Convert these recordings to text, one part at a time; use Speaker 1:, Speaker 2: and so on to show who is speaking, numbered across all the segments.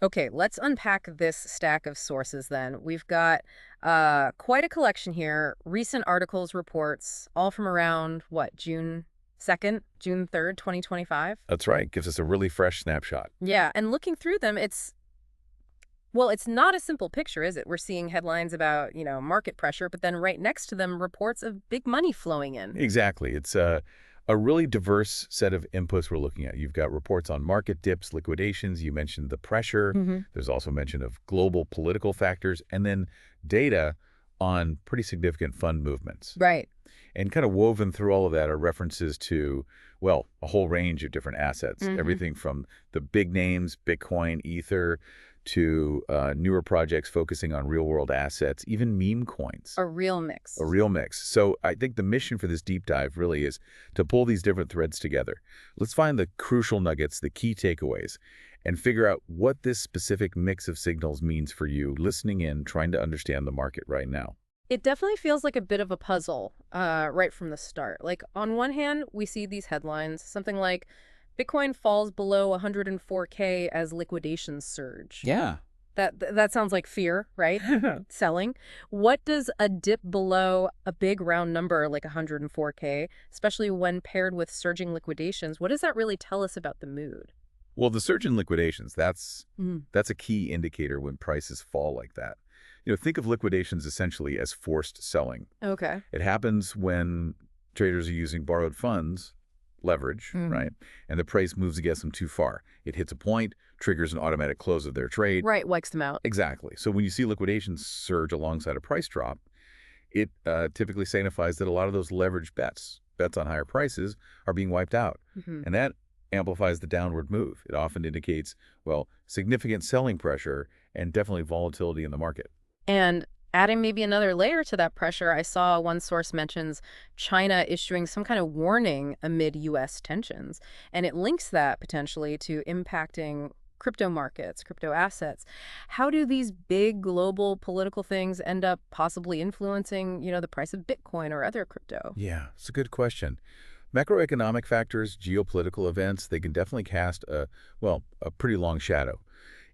Speaker 1: Okay, let's unpack this stack of sources then. We've got quite a collection here. Recent articles, reports, all from around, what, June 2nd, June 3rd, 2025?
Speaker 2: That's right. Gives us a really fresh snapshot.
Speaker 1: Yeah, and looking through them, well, it's not a simple picture, is it? We're seeing headlines about, market pressure, but then right next to them, reports of big money flowing in.
Speaker 2: Exactly. It's a really diverse set of inputs we're looking at. You've got reports on market dips, liquidations. You mentioned the pressure.
Speaker 1: Hmm.
Speaker 2: There's also mention of global political factors, and then data on pretty significant fund movements.
Speaker 1: Right.
Speaker 2: And kind of woven through all of that are references to, well, a whole range of different assets.
Speaker 1: Hmm.
Speaker 2: Everything from the big names, Bitcoin, Ether, to newer projects focusing on real-world assets, even meme coins.
Speaker 1: A real mix.
Speaker 2: A real mix. So I think the mission for this deep dive really is to pull these different threads together. Let's find the crucial nuggets, the key takeaways, and figure out what this specific mix of signals means for you listening in, trying to understand the market right now.
Speaker 1: It definitely feels like a bit of a puzzle right from the start. Like, on one hand, we see these headlines, something like Bitcoin falls below 104K as liquidations surge.
Speaker 2: Yeah.
Speaker 1: That sounds like fear, right? Selling. What does a dip below a big round number like 104K, especially when paired with surging liquidations, what does that really tell us about the mood?
Speaker 2: Well, the surge in liquidations, that's
Speaker 1: Mm.
Speaker 2: that's a key indicator when prices fall like that. Think of liquidations essentially as forced selling.
Speaker 1: Okay.
Speaker 2: It happens when traders are using borrowed funds, leverage,
Speaker 1: Hmm.
Speaker 2: right? And the price moves against them too far. It hits a point, triggers an automatic close of their trade.
Speaker 1: Right, wipes them out.
Speaker 2: Exactly. So when you see liquidations surge alongside a price drop, it typically signifies that a lot of those leveraged bets on higher prices, are being wiped out.
Speaker 1: Hmm.
Speaker 2: And that amplifies the downward move. It often indicates, well, significant selling pressure and definitely volatility in the market.
Speaker 1: And adding maybe another layer to that pressure, I saw one source mentions China issuing some kind of warning amid U.S. tensions, and it links that potentially to impacting crypto markets, crypto assets. How do these big global political things end up possibly influencing, the price of Bitcoin or other crypto?
Speaker 2: Yeah, it's a good question. Macroeconomic factors, geopolitical events, they can definitely cast a pretty long shadow,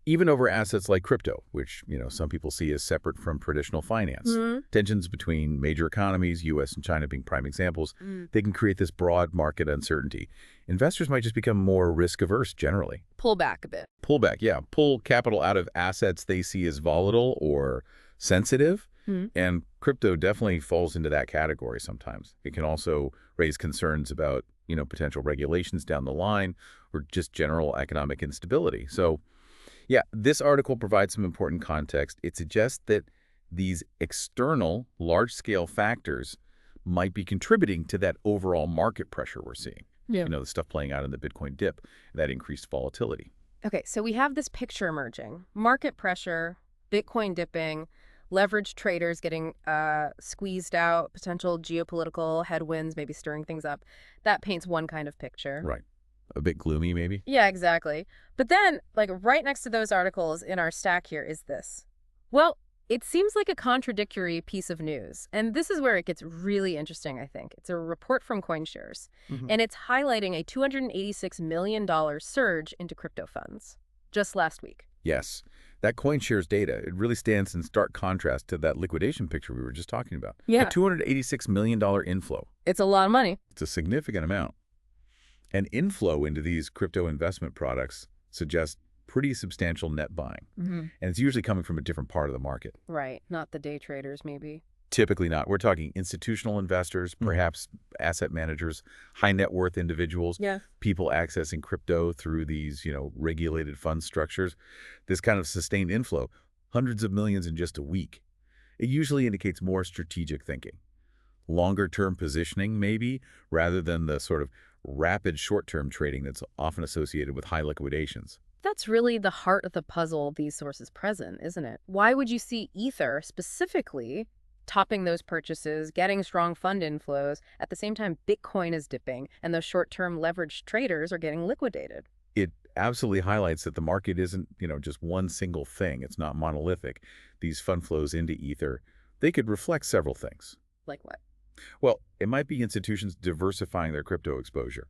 Speaker 2: even over assets like crypto, which, some people see as separate from traditional finance.
Speaker 1: Hmm.
Speaker 2: Tensions between major economies, U.S. and China being prime examples,
Speaker 1: Mm.
Speaker 2: they can create this broad market uncertainty. Investors might just become more risk-averse generally.
Speaker 1: Pull back a bit.
Speaker 2: Pull back, yeah. Pull capital out of assets they see as volatile or sensitive.
Speaker 1: Hmm.
Speaker 2: And crypto definitely falls into that category sometimes. It can also raise concerns about, potential regulations down the line or just general economic instability. So, yeah, this article provides some important context. It suggests that these external, large-scale factors might be contributing to that overall market pressure we're seeing.
Speaker 1: Yeah.
Speaker 2: The stuff playing out in the Bitcoin dip, that increased volatility.
Speaker 1: Okay, so we have this picture emerging. Market pressure, Bitcoin dipping, leveraged traders getting squeezed out, potential geopolitical headwinds maybe stirring things up. That paints one kind of picture.
Speaker 2: Right. A bit gloomy, maybe?
Speaker 1: Yeah, exactly. But then, like right next to those articles in our stack here is this. Well, it seems like a contradictory piece of news. And this is where it gets really interesting, I think. It's a report from CoinShares,
Speaker 2: Mhm.
Speaker 1: and it's highlighting a $286 million surge into crypto funds just last week.
Speaker 2: Yes. That CoinShares data, it really stands in stark contrast to that liquidation picture we were just talking about. A
Speaker 1: Yeah,
Speaker 2: $286 million inflow.
Speaker 1: it's a lot of money.
Speaker 2: It's a significant amount. An inflow into these crypto investment products suggests pretty substantial net buying.
Speaker 1: Hmm.
Speaker 2: And it's usually coming from a different part of the market.
Speaker 1: Right, not the day traders, maybe.
Speaker 2: Typically not. We're talking institutional investors, perhaps asset managers, high net worth individuals,
Speaker 1: Yeah.
Speaker 2: people accessing crypto through these, regulated fund structures. This kind of sustained inflow, hundreds of millions in just a week. It usually indicates more strategic thinking. Longer term positioning, maybe, rather than the sort of rapid short-term trading that's often associated with high liquidations.
Speaker 1: That's really the heart of the puzzle these sources present, isn't it? Why would you see Ether specifically topping those purchases, getting strong fund inflows, at the same time Bitcoin is dipping and those short-term leveraged traders are getting liquidated?
Speaker 2: It absolutely highlights that the market isn't, just one single thing. It's not monolithic. These fund flows into Ether, they could reflect several things.
Speaker 1: Like what?
Speaker 2: Well, it might be institutions diversifying their crypto exposure,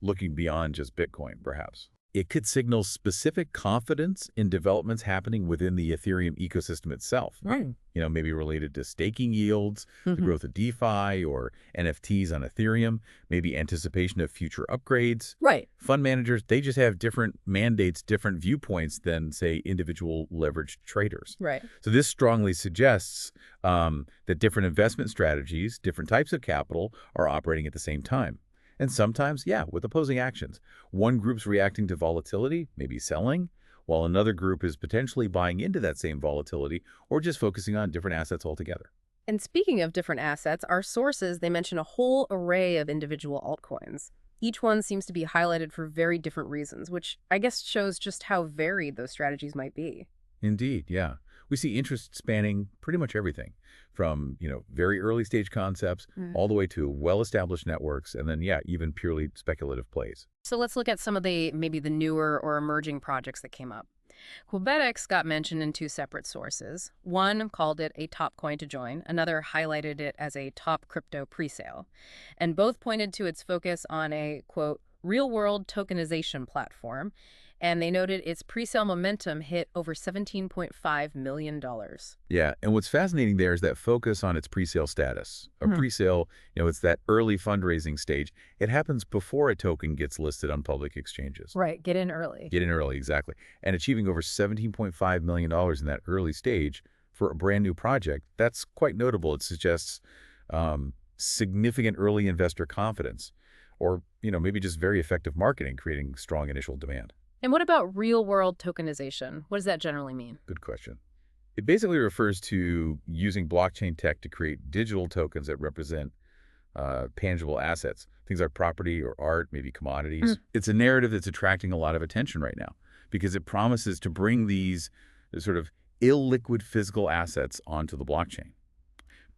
Speaker 2: looking beyond just Bitcoin, perhaps. It could signal specific confidence in developments happening within the Ethereum ecosystem itself.
Speaker 1: Right.
Speaker 2: Maybe related to staking yields, the
Speaker 1: Hmm.
Speaker 2: growth of DeFi or NFTs on Ethereum, maybe anticipation of future upgrades.
Speaker 1: Right.
Speaker 2: Fund managers, they just have different mandates, different viewpoints than, say, individual leveraged traders.
Speaker 1: Right.
Speaker 2: So this strongly suggests that different investment strategies, different types of capital are operating at the same time. And sometimes, yeah, with opposing actions. One group's reacting to volatility, maybe selling, while another group is potentially buying into that same volatility or just focusing on different assets altogether.
Speaker 1: And speaking of different assets, our sources, they mention a whole array of individual altcoins. Each one seems to be highlighted for very different reasons, which I guess shows just how varied those strategies might be.
Speaker 2: Indeed, yeah. We see interest spanning pretty much everything from, very early stage concepts
Speaker 1: Mm.
Speaker 2: all the way to well-established networks and then, yeah, even purely speculative plays.
Speaker 1: So let's look at some of maybe the newer or emerging projects that came up. Qubetics got mentioned in two separate sources. One called it a top coin to join, another highlighted it as a top crypto presale. And both pointed to its focus on a, quote, real-world tokenization platform, and they noted its presale momentum hit over $17.5 million.
Speaker 2: Yeah, and what's fascinating there is that focus on its presale status. A presale, it's that early fundraising stage. It happens before a token gets listed on public exchanges.
Speaker 1: Right, get in early.
Speaker 2: Get in early, exactly. And achieving over $17.5 million in that early stage for a brand new project, that's quite notable. It suggests significant early investor confidence or, maybe just very effective marketing, creating strong initial demand.
Speaker 1: And what about real-world tokenization? What does that generally mean?
Speaker 2: Good question. It basically refers to using blockchain tech to create digital tokens that represent tangible assets, things like property or art, maybe commodities. It's a narrative that's attracting a lot of attention right now because it promises to bring these sort of illiquid physical assets onto the blockchain,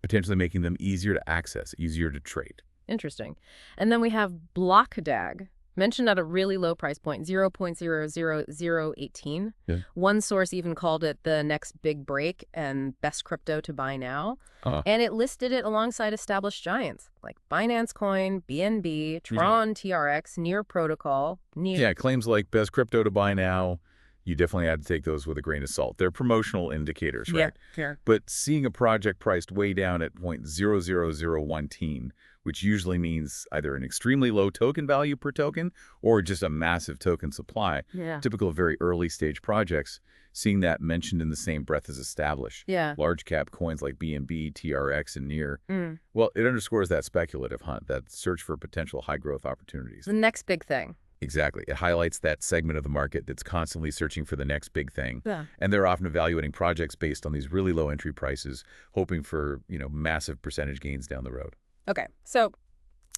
Speaker 2: potentially making them easier to access, easier to trade.
Speaker 1: Interesting. And then we have BlockDAG, mentioned at a really low price point, 0.00018.
Speaker 2: Yeah.
Speaker 1: One source even called it the next big break and best crypto to buy now.
Speaker 2: Uh,
Speaker 1: And it listed it alongside established giants like Binance Coin, BNB, Tron, TRX, Near Protocol.
Speaker 2: yeah, claims like best crypto to buy now, you definitely had to take those with a grain of salt. They're promotional indicators, right?
Speaker 1: Fair.
Speaker 2: But seeing a project priced way down at 0.00017, which usually means either an extremely low token value per token or just a massive token supply,
Speaker 1: Yeah.
Speaker 2: typical of very early stage projects, seeing that mentioned in the same breath as established.
Speaker 1: Yeah.
Speaker 2: Large cap coins like BNB, TRX, and Near.
Speaker 1: Mm.
Speaker 2: Well, it underscores that speculative hunt, that search for potential high growth opportunities.
Speaker 1: The next big thing.
Speaker 2: Exactly. It highlights that segment of the market that's constantly searching for the next big thing.
Speaker 1: Yeah.
Speaker 2: And they're often evaluating projects based on these really low entry prices, hoping for, massive percentage gains down the road.
Speaker 1: Okay, so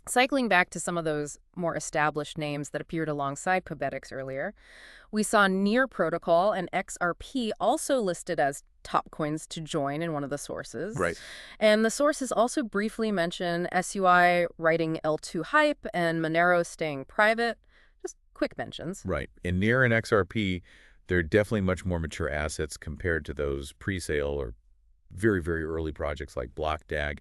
Speaker 1: cycling back to some of those more established names that appeared alongside Qubetics earlier, we saw Near Protocol and XRP also listed as top coins to join in one of the sources.
Speaker 2: Right.
Speaker 1: And the sources also briefly mention SUI writing L2 hype and Monero staying private. Just quick mentions.
Speaker 2: Right. In Near and XRP, they're definitely much more mature assets compared to those pre-sale or very, very early projects like BlockDAG.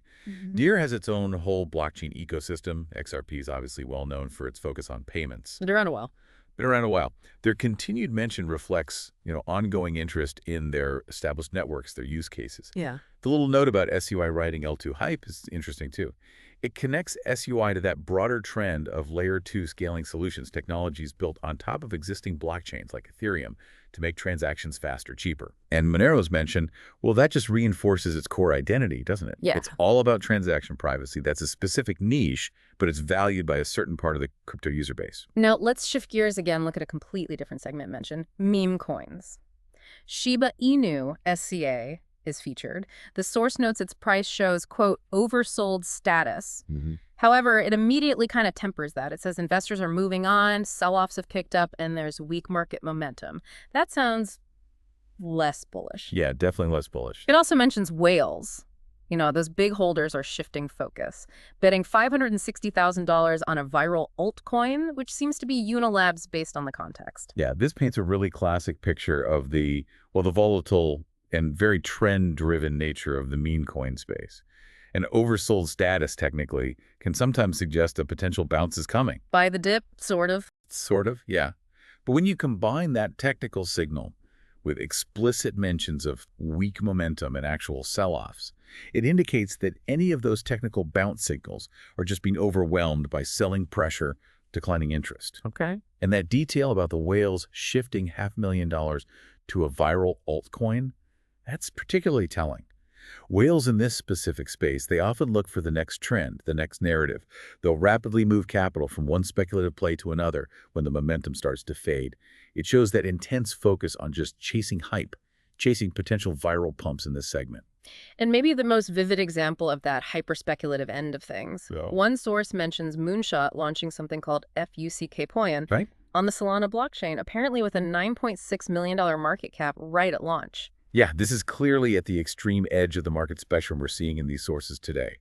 Speaker 2: Near has its own whole blockchain ecosystem. XRP is obviously well known for its focus on payments.
Speaker 1: Been around a while.
Speaker 2: Been around a while. Their continued mention reflects, ongoing interest in their established networks, their use cases.
Speaker 1: Yeah.
Speaker 2: The little note about SUI writing L2 hype is interesting too. It connects SUI to that broader trend of layer 2 scaling solutions, technologies built on top of existing blockchains like Ethereum to make transactions faster, cheaper. And Monero's mention, well, that just reinforces its core identity, doesn't it?
Speaker 1: Yeah.
Speaker 2: It's all about transaction privacy. That's a specific niche, but it's valued by a certain part of the crypto user base.
Speaker 1: Now, let's shift gears again, look at a completely different segment mentioned, meme coins. Shiba Inu SCA is featured. The source notes its price shows, quote, oversold status. However, it immediately kind of tempers that. It says investors are moving on, sell-offs have picked up, and there's weak market momentum. That sounds less bullish.
Speaker 2: Yeah, definitely less bullish.
Speaker 1: It also mentions whales. Those big holders are shifting focus, betting $560,000 on a viral altcoin, which seems to be Unilabs based on the context.
Speaker 2: Yeah, this paints a really classic picture of the volatile and very trend-driven nature of the meme coin space. An oversold status, technically, can sometimes suggest a potential bounce is coming.
Speaker 1: Buy the dip, sort of.
Speaker 2: Sort of, yeah. But when you combine that technical signal with explicit mentions of weak momentum and actual sell-offs, it indicates that any of those technical bounce signals are just being overwhelmed by selling pressure, declining interest.
Speaker 3: Okay.
Speaker 2: And that detail about the whales shifting $500,000 to a viral altcoin, that's particularly telling. Whales in this specific space, they often look for the next trend, the next narrative. They'll rapidly move capital from one speculative play to another when the momentum starts to fade. It shows that intense focus on just chasing hype, chasing potential viral pumps in this segment.
Speaker 1: And maybe the most vivid example of that hyper-speculative end of things.
Speaker 2: So,
Speaker 1: One source mentions Moonshot launching something called FUCK
Speaker 2: right?
Speaker 1: on the Solana blockchain, apparently with a $9.6 million market cap right at launch.
Speaker 2: Yeah, this is clearly at the extreme edge of the market spectrum we're seeing in these sources today.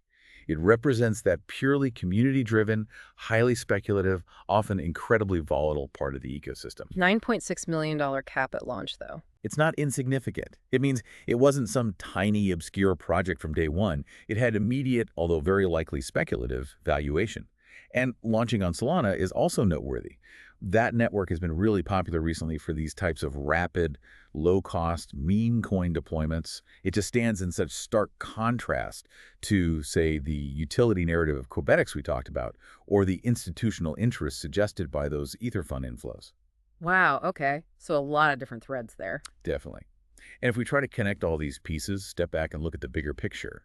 Speaker 2: It represents that purely community-driven, highly speculative, often incredibly volatile part of the ecosystem.
Speaker 1: $9.6 million cap at launch, though.
Speaker 2: It's not insignificant. It means it wasn't some tiny, obscure project from day one. It had immediate, although very likely speculative, valuation. And launching on Solana is also noteworthy. That network has been really popular recently for these types of rapid, low-cost, meme coin deployments. It just stands in such stark contrast to, say, the utility narrative of Qubetics we talked about, or the institutional interest suggested by those Ether fund inflows.
Speaker 1: Wow, okay. So a lot of different threads there.
Speaker 2: Definitely. And if we try to connect all these pieces, step back and look at the bigger picture,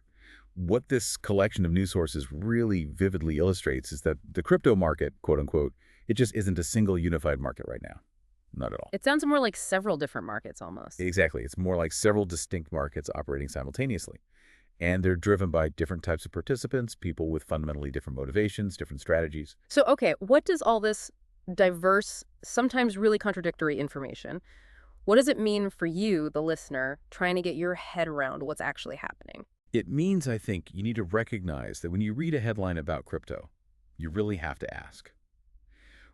Speaker 2: what this collection of news sources really vividly illustrates is that the crypto market, quote unquote, it just isn't a single unified market right now. Not at all.
Speaker 1: It sounds more like several different markets almost.
Speaker 2: Exactly. It's more like several distinct markets operating simultaneously. And they're driven by different types of participants, people with fundamentally different motivations, different strategies.
Speaker 1: So, okay, what does all this diverse, sometimes really contradictory information, what does it mean for you, the listener, trying to get your head around what's actually happening?
Speaker 2: It means, I think, you need to recognize that when you read a headline about crypto, you really have to ask,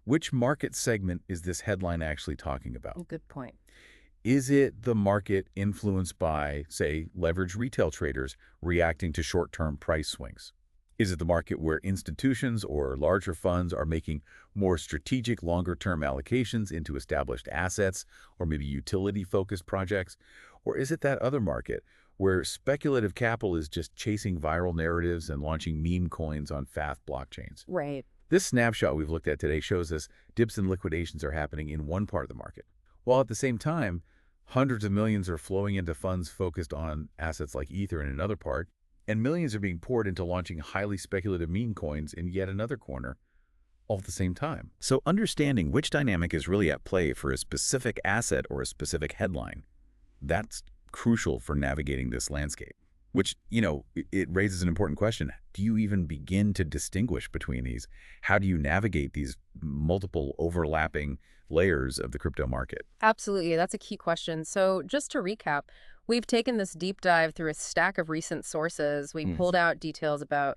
Speaker 2: which market segment is this headline actually talking about?
Speaker 1: Good point.
Speaker 2: Is it the market influenced by, say, leveraged retail traders reacting to short-term price swings? Is it the market where institutions or larger funds are making more strategic, longer-term allocations into established assets or maybe utility-focused projects? Or is it that other market where speculative capital is just chasing viral narratives and launching meme coins on fast blockchains?
Speaker 1: Right.
Speaker 2: This snapshot we've looked at today shows us dips and liquidations are happening in one part of the market, while at the same time, hundreds of millions are flowing into funds focused on assets like Ether in another part, and millions are being poured into launching highly speculative meme coins in yet another corner, all at the same time. So understanding which dynamic is really at play for a specific asset or a specific headline, that's crucial for navigating this landscape. Which, it raises an important question. Do you even begin to distinguish between these? How do you navigate these multiple overlapping layers of the crypto market?
Speaker 1: Absolutely. That's a key question. So just to recap, we've taken this deep dive through a stack of recent sources. We pulled out details about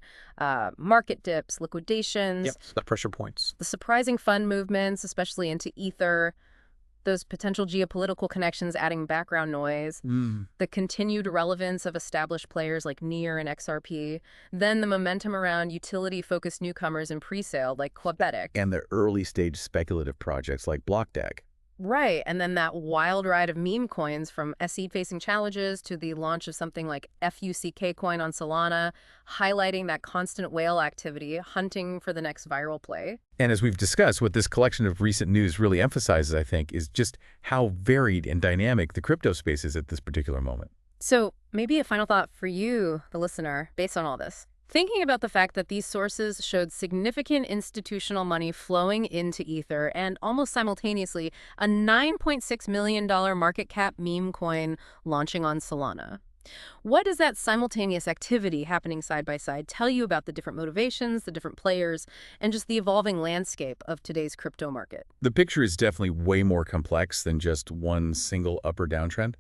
Speaker 1: market dips, liquidations,
Speaker 3: Yep, the pressure points.
Speaker 1: the surprising fund movements, especially into Ether, those potential geopolitical connections adding background noise, the continued relevance of established players like Near and XRP, then the momentum around utility-focused newcomers in pre-sale like Qubetics.
Speaker 2: And the early-stage speculative projects like BlockDAG.
Speaker 1: Right, and then that wild ride of meme coins from SE-facing challenges to the launch of something like FUCK coin on Solana, highlighting that constant whale activity, hunting for the next viral play.
Speaker 2: And as we've discussed, what this collection of recent news really emphasizes, I think, is just how varied and dynamic the crypto space is at this particular moment.
Speaker 1: So maybe a final thought for you, the listener, based on all this. Thinking about the fact that these sources showed significant institutional money flowing into Ether and almost simultaneously a $9.6 million market cap meme coin launching on Solana. What does that simultaneous activity happening side by side tell you about the different motivations, the different players, and just the evolving landscape of today's crypto market?
Speaker 2: The picture is definitely way more complex than just one single up or down trend.